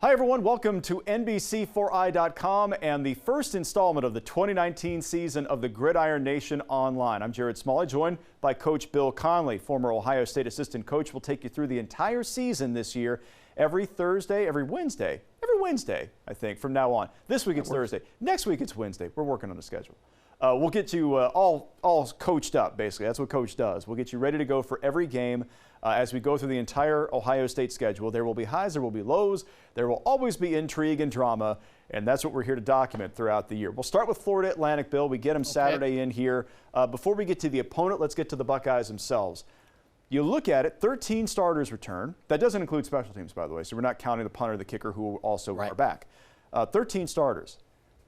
Hi everyone, welcome to NBC4i.com and the first installment of the 2019 season of the Gridiron Nation Online. I'm Jerod Smalley, joined by Coach Bill Conley, former Ohio State assistant coach. Will take you through the entire season this year, every Wednesday, I think, from now on. This week it's Thursday. Next week it's Wednesday. We're working on the schedule. We'll get you all coached up, basically. That's what Coach does. We'll get you ready to go for every game as we go through the entire Ohio State schedule. There will be highs, there will be lows. There will always be intrigue and drama, and that's what we're here to document throughout the year. We'll start with Florida Atlantic, Bill. We get them Saturday in here. Before we get to the opponent, let's get to the Buckeyes themselves. You look at it, 13 starters return. That doesn't include special teams, by the way, so we're not counting the punter, the kicker, who also are back. 13 starters.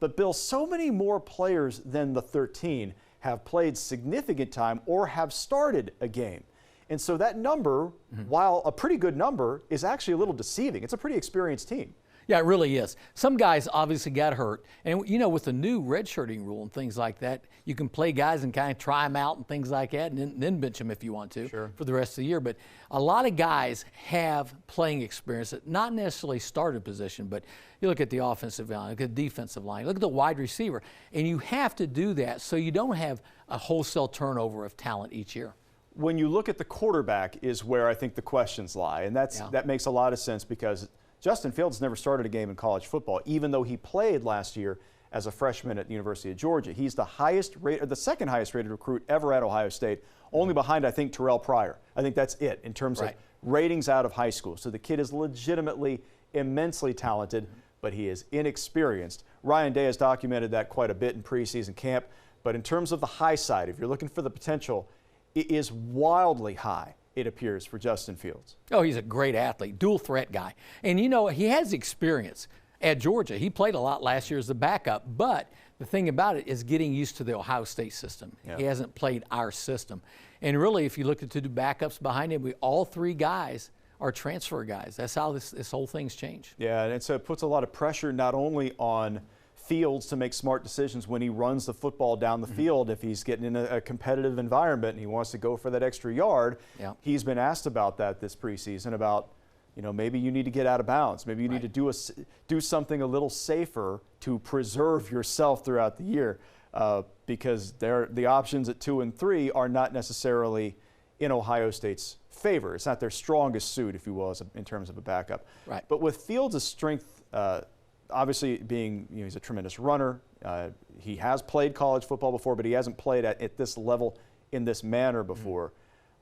But, Bill, so many more players than the 13 have played significant time or have started a game. And so that number, while a pretty good number, is actually a little deceiving. It's a pretty experienced team. Yeah, it really is. Some guys obviously got hurt. And, you know, with the new redshirting rule and things like that, you can play guys and kind of try them out and things like that and then bench them if you want to for the rest of the year. But a lot of guys have playing experience that not necessarily started position, but you look at the offensive line, look at the defensive line, look at the wide receiver. And you have to do that so you don't have a wholesale turnover of talent each year. When you look at the quarterback is where I think the questions lie. And that makes a lot of sense because Justin Fields never started a game in college football, even though he played last year as a freshman at the University of Georgia. He's the second highest rated recruit ever at Ohio State, only behind, I think, Terrell Pryor. I think that's it in terms of ratings out of high school. So the kid is legitimately immensely talented, but he is inexperienced. Ryan Day has documented that quite a bit in preseason camp. But in terms of the high side, if you're looking for the potential, it is wildly high, it appears, for Justin Fields. Oh, he's a great athlete, dual threat guy. And, you know, he has experience at Georgia. He played a lot last year as a backup, but the thing about it is getting used to the Ohio State system. Yeah. He hasn't played our system. And really, if you look at the two backups behind him, all three guys are transfer guys. That's how this whole thing's changed. Yeah, and so it puts a lot of pressure not only on Fields to make smart decisions when he runs the football down the field. If he's getting in a competitive environment and he wants to go for that extra yard, he's been asked about that this preseason, about, you know, maybe you need to get out of bounds. Maybe you need to do something a little safer to preserve yourself throughout the year because the options at 2 and 3 are not necessarily in Ohio State's favor. It's not their strongest suit, if you will, in terms of a backup. Right. But with Fields' strength, obviously being, you know, he's a tremendous runner. He has played college football before, but he hasn't played at this level in this manner before.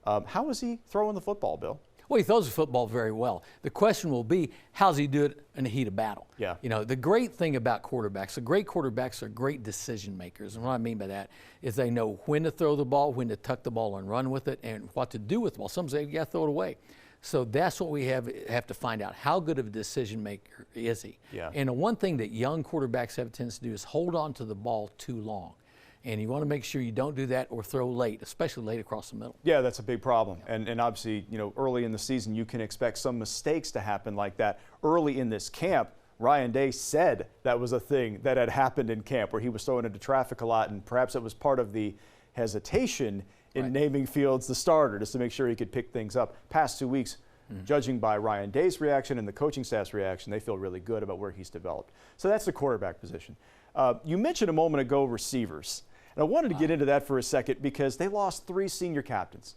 How is he throwing the football, Bill? Well, he throws the football very well. The question will be, how's he do it in the heat of battle? Yeah. You know, the great thing about quarterbacks, the great quarterbacks are great decision makers. And what I mean by that is they know when to throw the ball, when to tuck the ball and run with it, and what to do with the ball. Some say, you got to throw it away. So that's what we have to find out. How good of a decision maker is he? Yeah. And the one thing that young quarterbacks have a tendency to do is hold on to the ball too long. And you want to make sure you don't do that or throw late, especially late across the middle. Yeah, that's a big problem. And obviously, you know, early in the season, you can expect some mistakes to happen like that. Early in this camp, Ryan Day said that was a thing that had happened in camp where he was throwing into traffic a lot, and perhaps it was part of the hesitation in naming Fields the starter, just to make sure he could pick things up. Past 2 weeks, judging by Ryan Day's reaction and the coaching staff's reaction, they feel really good about where he's developed. So that's the quarterback position. You mentioned a moment ago receivers. And I wanted to get into that for a second because they lost 3 senior captains.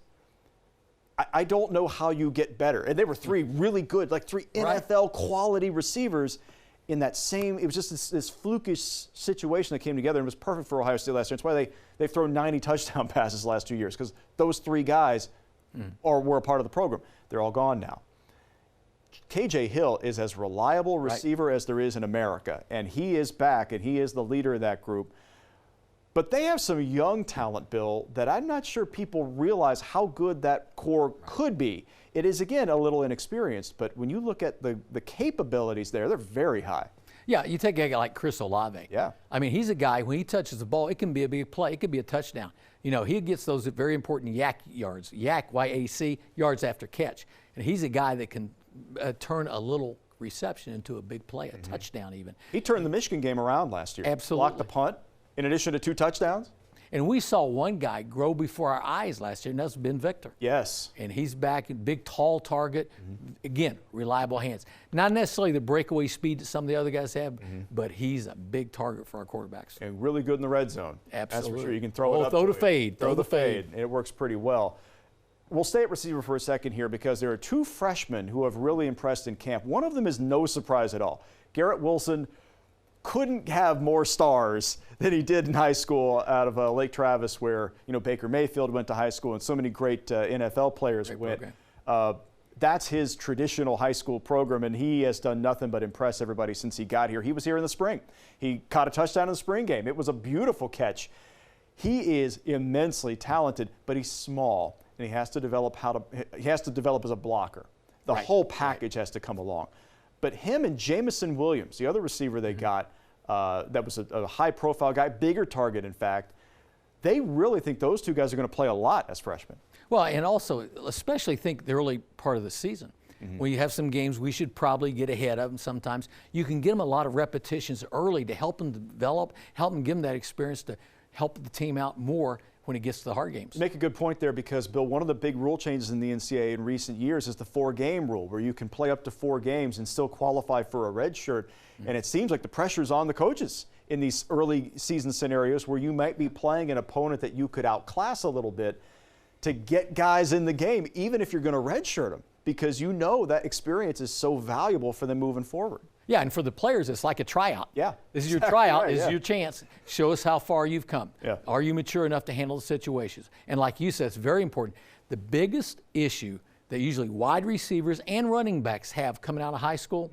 I don't know how you get better. And they were 3 really good, like 3 NFL quality receivers in that same, it was just this flukish situation that came together and was perfect for Ohio State last year. That's why they've thrown 90 touchdown passes the last 2 years, because those 3 guys were a part of the program. They're all gone now. KJ Hill is as reliable receiver as there is in America, and he is back, and he is the leader of that group. But they have some young talent, Bill, that I'm not sure people realize how good that core could be. It is, again, a little inexperienced, but when you look at the capabilities there, they're very high. Yeah, you take a guy like Chris Olave. Yeah. I mean, he's a guy, when he touches the ball, it can be a big play. It could be a touchdown. You know, he gets those very important YAC yards, YAC, Y-A-C, yards after catch. And he's a guy that can turn a little reception into a big play, a touchdown even. He turned the Michigan game around last year. Absolutely. Blocked the punt in addition to 2 touchdowns. And we saw one guy grow before our eyes last year, and that's Ben Victor. Yes. And he's back, big, tall target. Again, reliable hands. Not necessarily the breakaway speed that some of the other guys have, but he's a big target for our quarterbacks. And really good in the red zone. Absolutely. That's for sure. You can throw it up. Throw the fade. Throw the fade. And it works pretty well. We'll stay at receiver for a second here because there are two freshmen who have really impressed in camp. One of them is no surprise at all. Garrett Wilson couldn't have more stars than he did in high school out of Lake Travis, where Baker Mayfield went to high school and so many great NFL players went. That's his traditional high school program, and he has done nothing but impress everybody since he got here. He was here in the spring. He caught a touchdown in the spring game. It was a beautiful catch. He is immensely talented, but he's small. And he has to develop as a blocker. The whole package has to come along. But him and Jamison Williams, the other receiver they got, that was a high-profile guy, bigger target, in fact, they really think those two guys are going to play a lot as freshmen. Well, and also, especially think the early part of the season. When you have some games we should probably get ahead of them sometimes. You can get them a lot of repetitions early to help them develop, help them give them that experience to help the team out more when it gets to the hard games. You make a good point there because, Bill, one of the big rule changes in the NCAA in recent years is the 4-game rule, where you can play up to 4 games and still qualify for a red shirt. And it seems like the pressure's on the coaches in these early season scenarios where you might be playing an opponent that you could outclass a little bit to get guys in the game, even if you're going to redshirt them, because you know that experience is so valuable for them moving forward. Yeah, and for the players, it's like a tryout. Yeah. This is your tryout. Right, this is your chance. Show us how far you've come. Yeah. Are you mature enough to handle the situations? And like you said, it's very important. The biggest issue that usually wide receivers and running backs have coming out of high school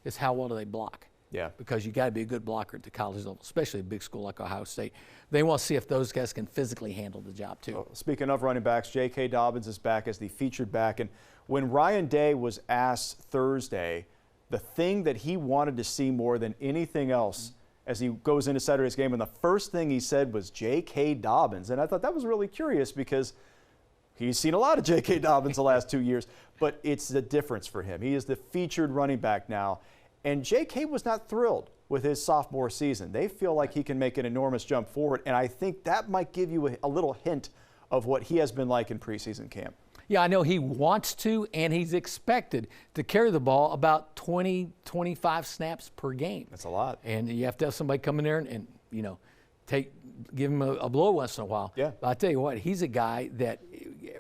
is how well do they block. Yeah. Because you got to be a good blocker at the college level, especially a big school like Ohio State. They want to see if those guys can physically handle the job too. Well, speaking of running backs, J.K. Dobbins is back as the featured back. And when Ryan Day was asked Thursday, the thing that he wanted to see more than anything else as he goes into Saturday's game, and the first thing he said was J.K. Dobbins. And I thought that was really curious because he's seen a lot of J.K. Dobbins the last 2 years, but it's the difference for him. He is the featured running back now. And J.K. was not thrilled with his sophomore season. They feel like he can make an enormous jump forward, and I think that might give you a little hint of what he has been like in preseason camp. Yeah, I know he wants to, and he's expected to carry the ball about 20, 25 snaps per game. That's a lot. And you have to have somebody come in there and give him a blow once in a while. Yeah. But I tell you what, he's a guy that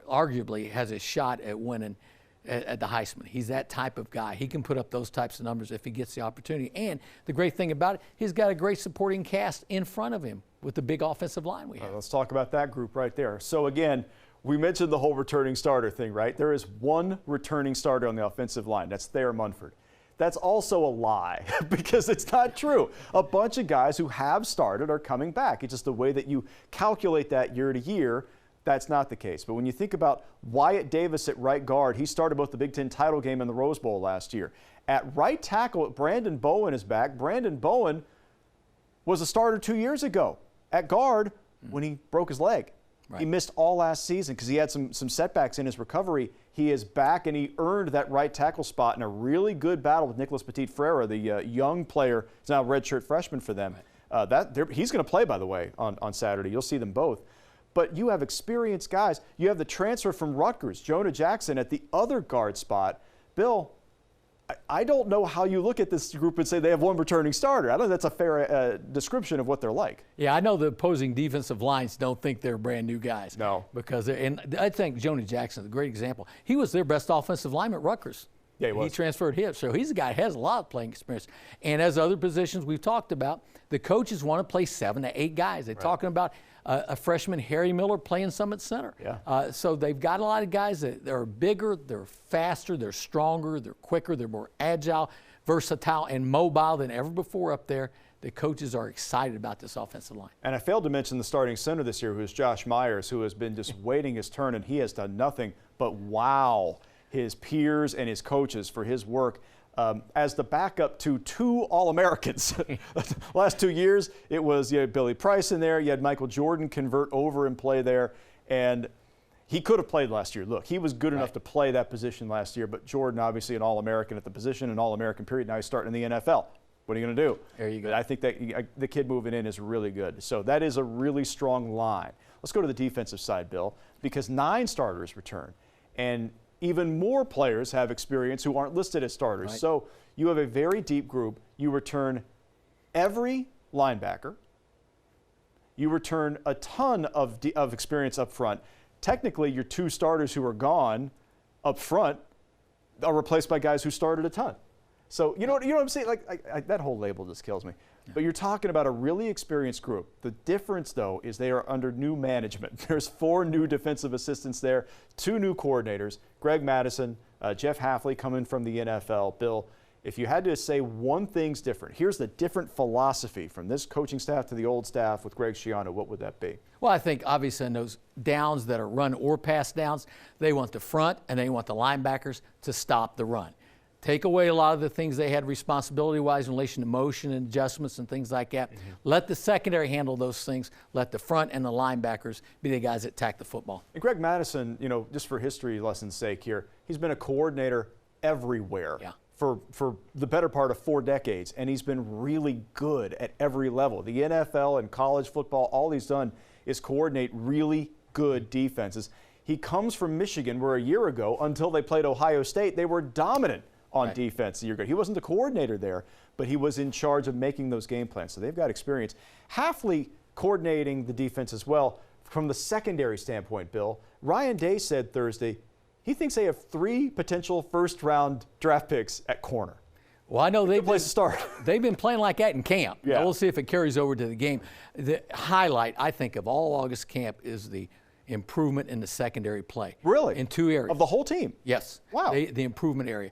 arguably has a shot at winning at the Heisman. He's that type of guy. He can put up those types of numbers if he gets the opportunity. And the great thing about it, he's got a great supporting cast in front of him with the big offensive line we have. Let's talk about that group right there. So again, we mentioned the whole returning starter thing, right? There is one returning starter on the offensive line. That's Thayer Munford. That's also a lie because it's not true. A bunch of guys who have started are coming back. It's just the way that you calculate that year to year. That's not the case. But when you think about Wyatt Davis at right guard, he started both the Big Ten title game and the Rose Bowl last year. At right tackle, Brandon Bowen is back. Brandon Bowen was a starter 2 years ago at guard when he broke his leg. Right. He missed all last season because he had some setbacks in his recovery. He is back, and he earned that right tackle spot in a really good battle with Nicholas Petit-Frere, the young player. He's now a redshirt freshman for them. Right. He's going to play, by the way, on Saturday. You'll see them both. But you have experienced guys. You have the transfer from Rutgers, Jonah Jackson, at the other guard spot. Bill, I don't know how you look at this group and say they have one returning starter. I don't think that's a fair description of what they're like. Yeah, I know the opposing defensive lines don't think they're brand new guys. No. And I think Jonah Jackson is a great example. He was their best offensive lineman at Rutgers. Yeah, he was. He transferred here. So he's a guy who has a lot of playing experience. And as other positions we've talked about, the coaches want to play 7 to 8 guys. They're talking about a freshman, Harry Miller, playing some at center. Yeah. So they've got a lot of guys that are bigger, they're faster, they're stronger, they're quicker, they're more agile, versatile, and mobile than ever before up there. The coaches are excited about this offensive line. And I failed to mention the starting center this year, who is Josh Myers, who has been just waiting his turn, and he has done nothing but wow his peers and his coaches for his work. As the backup to 2 All-Americans. Last 2 years, it was you had Billy Price in there. You had Michael Jordan convert over and play there. And he could have played last year. Look, he was good enough to play that position last year, but Jordan, obviously an All-American at the position, an All-American period. Now he's starting in the NFL What are you going to do? There you go. I think that the kid moving in is really good. So that is a really strong line. Let's go to the defensive side, Bill, because 9 starters return, and even more players have experience who aren't listed as starters. Right. So you have a very deep group. You return every linebacker. You return a ton of experience up front. Technically, your 2 starters who are gone up front are replaced by guys who started a ton. So you know what I'm saying? Like that whole label just kills me. Yeah. But you're talking about a really experienced group. The difference, though, is they are under new management. There's 4 new defensive assistants there, 2 new coordinators, Greg Madison, Jeff Hafley coming from the NFL. Bill, if you had to say one thing's different, here's the different philosophy from this coaching staff to the old staff with Greg Schiano, what would that be? Well, I think obviously in those downs that are run or pass downs, they want the front and they want the linebackers to stop the run. Take away a lot of the things they had responsibility-wise in relation to motion and adjustments and things like that. Mm-hmm. Let the secondary handle those things. Let the front and the linebackers be the guys that attack the football. And Greg Madison, just for history lesson's sake here, he's been a coordinator everywhere. Yeah. For the better part of 4 decades, and he's been really good at every level. The NFL and college football, all he's done is coordinate really good defenses. He comes from Michigan, where a year ago, until they played Ohio State, they were dominant on defense. He wasn't the coordinator there, but he was in charge of making those game plans, so they've got experience. Hafley coordinating the defense as well. From the secondary standpoint, Bill, Ryan Day said Thursday he thinks they have 3 potential first-round draft picks at corner. Well, I know they've place to start. They've been playing like that in camp. Yeah. Now we'll see if it carries over to the game. The highlight, I think, of all August camp is the improvement in the secondary play. Really? In 2 areas. Of the whole team? Yes. Wow. The improvement area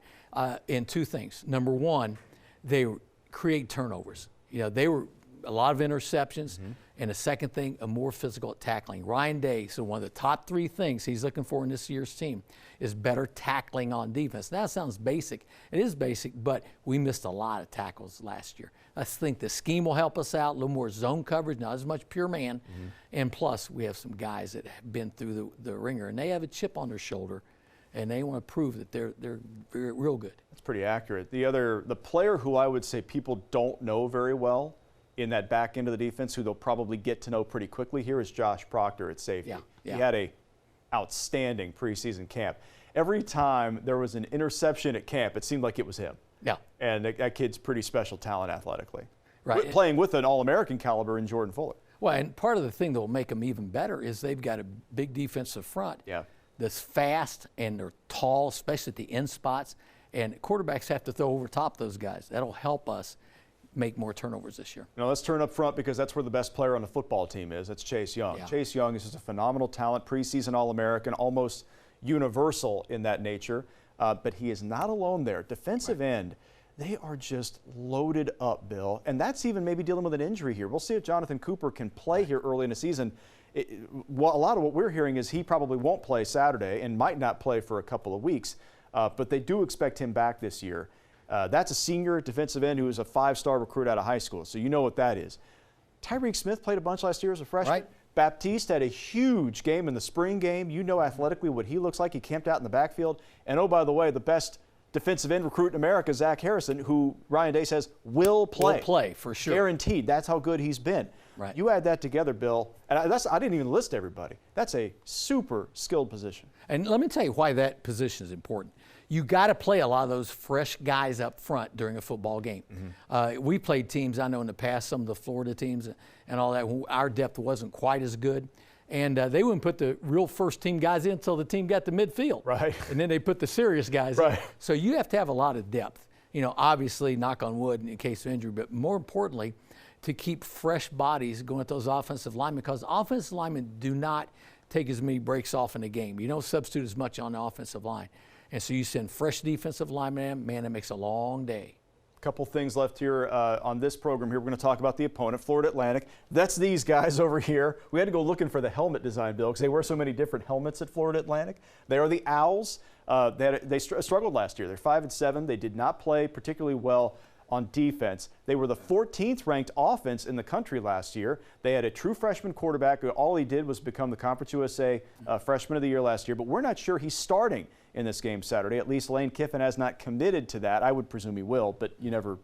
in 2 things. Number 1, they create turnovers. They were a lot of interceptions. Mm-hmm. And the second thing, a more physical tackling. Ryan Day, so one of the top 3 things he's looking for in this year's team is better tackling on defense. Now, that sounds basic. It is basic, but we missed a lot of tackles last year. I think the scheme will help us out, a little more zone coverage, not as much pure man. Mm-hmm. And plus, we have some guys that have been through the ringer, and they have a chip on their shoulder, and they want to prove that they're real good. That's pretty accurate. The player who I would say people don't know very well in that back end of the defense, who they'll probably get to know pretty quickly here, is Josh Proctor at safety. Yeah. He had a outstanding preseason camp. Every time there was an interception at camp, it seemed like it was him. Yeah. And that kid's pretty special talent athletically. Right. Playing with an All-American caliber in Jordan Fuller. Well, and part of the thing that will make them even better is they've got a big defensive front. Yeah. That's fast and they're tall, especially at the end spots. And quarterbacks have to throw over top those guys. That'll help us make more turnovers this year. Now let's turn up front, because that's where the best player on the football team is. That's Chase Young. Yeah. Chase Young is just a phenomenal talent, preseason All-American, almost universal in that nature. But he is not alone there. Defensive end, they are just loaded up, Bill. And that's even maybe dealing with an injury here. We'll see if Jonathan Cooper can play here early in the season. A lot of what we're hearing is he probably won't play Saturday and might not play for a couple of weeks. But they do expect him back this year. That's a senior defensive end who is a 5-star recruit out of high school, so you know what that is. Tyreek Smith played a bunch last year as a freshman. Right. Baptiste had a huge game in the spring game. You know athletically what he looks like. He camped out in the backfield. And, oh, by the way, the best defensive end recruit in America, Zach Harrison, who Ryan Day says will play. Will play, for sure. Guaranteed. That's how good he's been. Right. You add that together, Bill, and I didn't even list everybody. That's a super skilled position. And let me tell you why that position is important. You got to play a lot of those fresh guys up front during a football game. Mm-hmm. We played teams, I know in the past, some of the Florida teams and all that, our depth wasn't quite as good. And they wouldn't put the real first-team guys in until the team got to midfield. Right. And then they put the serious guys in. So you have to have a lot of depth. Obviously, knock on wood in case of injury, but more importantly, to keep fresh bodies going at those offensive linemen, because offensive linemen do not take as many breaks off in the game. You don't substitute as much on the offensive line. And so you send fresh defensive linemen, man, it makes a long day. A couple things left here on this program here. We're going to talk about the opponent, Florida Atlantic. That's these guys over here. We had to go looking for the helmet design, Bill, because they wear so many different helmets at Florida Atlantic. They are the Owls. They struggled last year. They're 5-7. They did not play particularly well on defense. They were the 14th ranked offense in the country last year. They had a true freshman quarterback. All he did was become the Conference USA Freshman of the Year last year, but we're not sure he's starting in this game Saturday. At least Lane Kiffin has not committed to that. I would presume he will, but you never,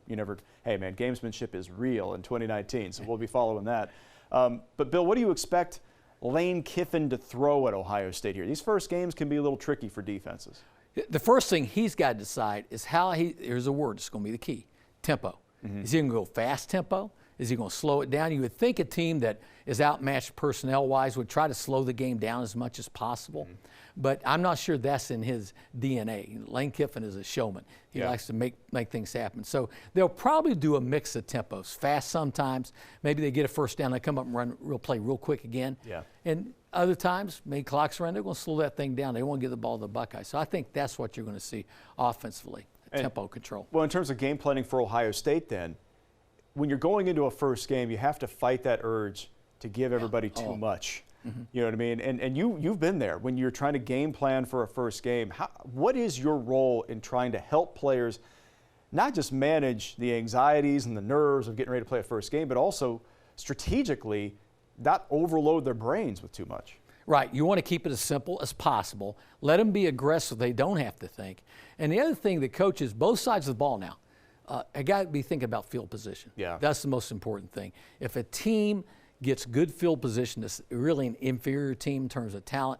hey man, gamesmanship is real in 2019, so we'll be following that. But Bill, what do you expect Lane Kiffin to throw at Ohio State here? These first games can be a little tricky for defenses. The first thing he's got to decide is here's a word, it's going to be the key, tempo. Is he going to go fast tempo? Is he going to slow it down? You would think a team that is outmatched personnel-wise would try to slow the game down as much as possible, but I'm not sure that's in his DNA. Lane Kiffin is a showman. He likes to make things happen. So they'll probably do a mix of tempos, fast sometimes. Maybe they get a first down, they come up and play real quick again. And other times, maybe clocks around, they're going to slow that thing down. They won't give the ball to the Buckeyes. So I think that's what you're going to see offensively, tempo control. Well, in terms of game planning for Ohio State then, when you're going into a first game, you have to fight that urge to give everybody too much. You know what I mean? And you've been there when you're trying to game plan for a first game. What is your role in trying to help players not just manage the anxieties and the nerves of getting ready to play a first game, but also strategically not overload their brains with too much? Right. You want to keep it as simple as possible. Let them be aggressive. They don't have to think. And the other thing that coaches, both sides of the ball now, I got to be thinking about field position. That's the most important thing. If a team gets good field position, that's really an inferior team in terms of talent,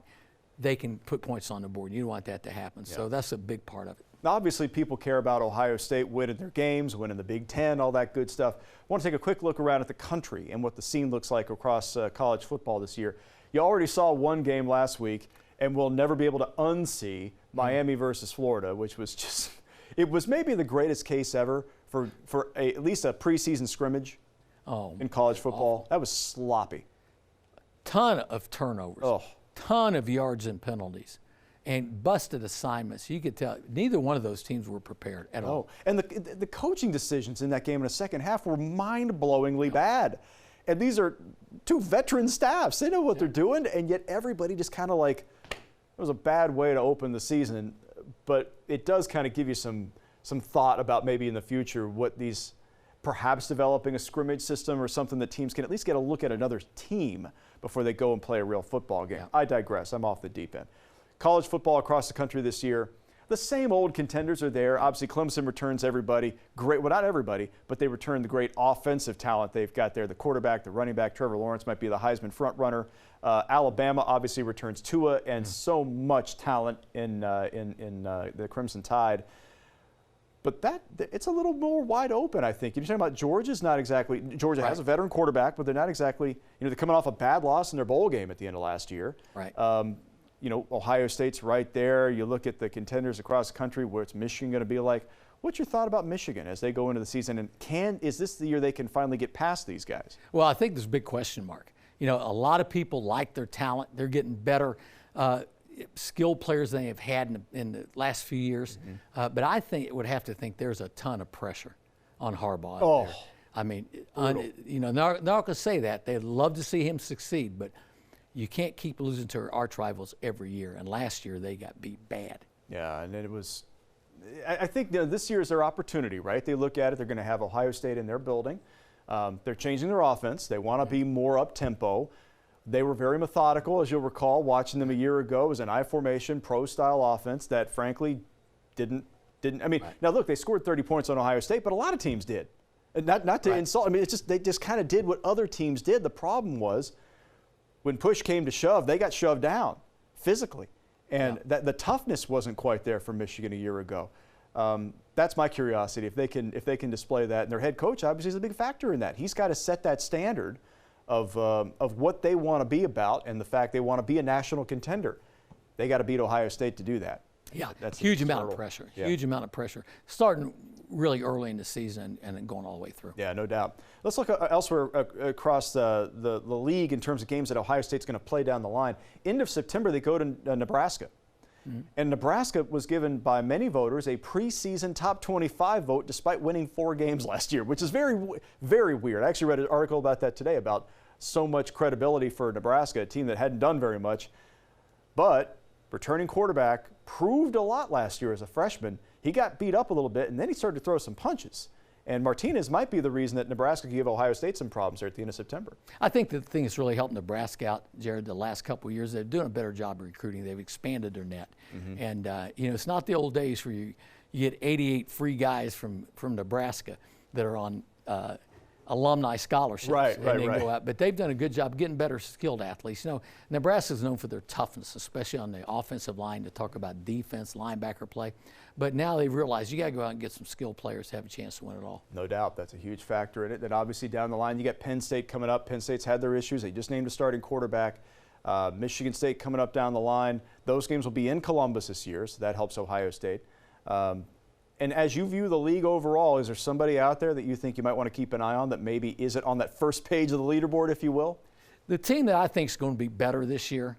they can put points on the board. You don't want that to happen. So that's a big part of it. Now, obviously, people care about Ohio State winning their games, winning the Big Ten, all that good stuff. I want to take a quick look around at the country and what the scene looks like across college football this year. You already saw one game last week, and we'll never be able to unsee Miami versus Florida, which was just – it was maybe the greatest case ever for at least a preseason scrimmage in college football. Awful. That was sloppy. Ton of turnovers, ton of yards and penalties, and busted assignments. You could tell neither one of those teams were prepared at all. And the coaching decisions in that game in the second half were mind-blowingly bad. And these are two veteran staffs. They know what they're doing, and yet everybody just kind of like, it was a bad way to open the season. But it does kind of give you some thought about maybe in the future what these, perhaps developing a scrimmage system or something that teams can at least get a look at another team before they go and play a real football game. I digress. I'm off the deep end. College football across the country this year, the same old contenders are there. Obviously, Clemson returns everybody. Great, well, not everybody, but they return the great offensive talent they've got there. The quarterback, the running back, Trevor Lawrence might be the Heisman front runner. Alabama obviously returns Tua and so much talent in the Crimson Tide. But it's a little more wide open, I think. You're talking about Georgia's not exactly – Georgia has a veteran quarterback, but they're not exactly – they're coming off a bad loss in their bowl game at the end of last year. Ohio State's right there. You look at the contenders across the country, what's Michigan going to be like? What's your thought about Michigan as they go into the season? And is this the year they can finally get past these guys? Well, I think there's a big question mark. A lot of people like their talent. They're getting better skilled players than they have had in the last few years. But I think it would have to think there's a ton of pressure on Harbaugh out there. I mean, they're not going to say that. They'd love to see him succeed, but you can't keep losing to arch rivals every year. And last year they got beat bad. Yeah, and it was – I think this year is their opportunity, right? They look at it. They're going to have Ohio State in their building. They're changing their offense. They want to be more up-tempo. They were very methodical, as you'll recall, watching them a year ago. It was an I-formation, pro-style offense that, frankly, didn't I mean, now, look, they scored 30 points on Ohio State, but a lot of teams did. And not to insult. I mean, they just kind of did what other teams did. The problem was when push came to shove, they got shoved down physically. And the toughness wasn't quite there for Michigan a year ago. That's my curiosity. If they can display that, and their head coach obviously is a big factor in that. He's got to set that standard of what they want to be about, and the fact they want to be a national contender. They got to beat Ohio State to do that. Yeah, that's huge amount of pressure. Yeah. Huge amount of pressure. Starting really early in the season and then going all the way through. Yeah, no doubt. Let's look elsewhere across the league in terms of games that Ohio State's going to play down the line. End of September, they go to Nebraska. And Nebraska was given by many voters a preseason top 25 vote despite winning 4 games last year, which is very, very weird. I actually read an article about that today about so much credibility for Nebraska, a team that hadn't done very much. But returning quarterback proved a lot last year as a freshman. He got beat up a little bit, and then he started to throw some punches. And Martinez might be the reason that Nebraska could give Ohio State some problems there at the end of September. I think the thing that's really helped Nebraska out, Jerod, the last couple of years, they're doing a better job of recruiting. They've expanded their net. And, you know, it's not the old days where you get 88 free guys from Nebraska that are on alumni scholarships. Right. Go out. But they've done a good job getting better skilled athletes. You know, Nebraska's known for their toughness, especially on the offensive line, to talk about defense, linebacker play. But now they've realized you got to go out and get some skilled players to have a chance to win it all. No doubt. That's a huge factor in it. Then obviously down the line, you get Penn State coming up. Penn State's had their issues. They just named a starting quarterback. Michigan State coming up down the line. Those games will be in Columbus this year, so that helps Ohio State. And as you view the league overall, is there somebody out there that you think you might want to keep an eye on that maybe isn't on that first page of the leaderboard, if you will? The team that I think is going to be better this year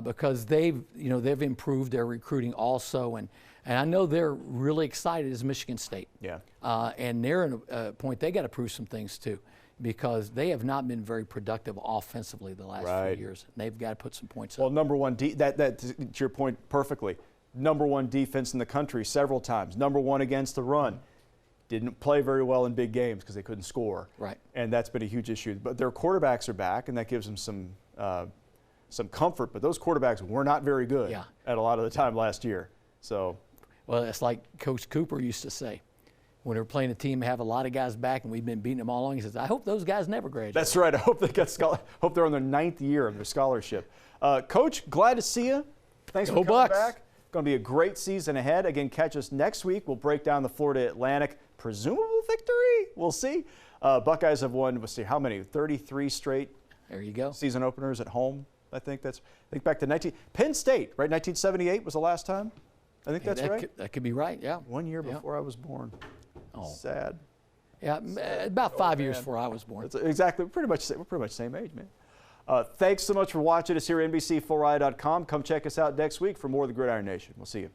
because they've improved their recruiting also, and I know they're really excited is Michigan State. Yeah. And they're in a point they got to prove some things too, because they have not been very productive offensively the last few years. And they've got to put some points up. Well, number one, that to your point perfectly. Number one defense in the country several times. Number one against the run. Didn't play very well in big games because they couldn't score. Right. And that's been a huge issue. But their quarterbacks are back, and that gives them some comfort. But those quarterbacks were not very good at a lot of the time last year. So. Well, it's like Coach Cooper used to say. When they were playing a team, have a lot of guys back, and we've been beating them all along. He says, I hope those guys never graduate. That's right. I hope hope they're on their 9th year of their scholarship. Coach, glad to see you. Thanks for coming back. Going to be a great season ahead. Again, catch us next week. We'll break down the Florida Atlantic presumable victory. We'll see. Buckeyes have won, let's see, how many? 33 straight. There you go. Season openers at home. I think back to Penn State, right? 1978 was the last time. I think that's right. That could be right. Yeah. 1 year before I was born. Oh, sad. Yeah, about 5 years before I was born. That's exactly. We're pretty much the same age, man. Thanks so much for watching us here at NBC4i.com. Come check us out next week for more of the Gridiron Nation. We'll see you.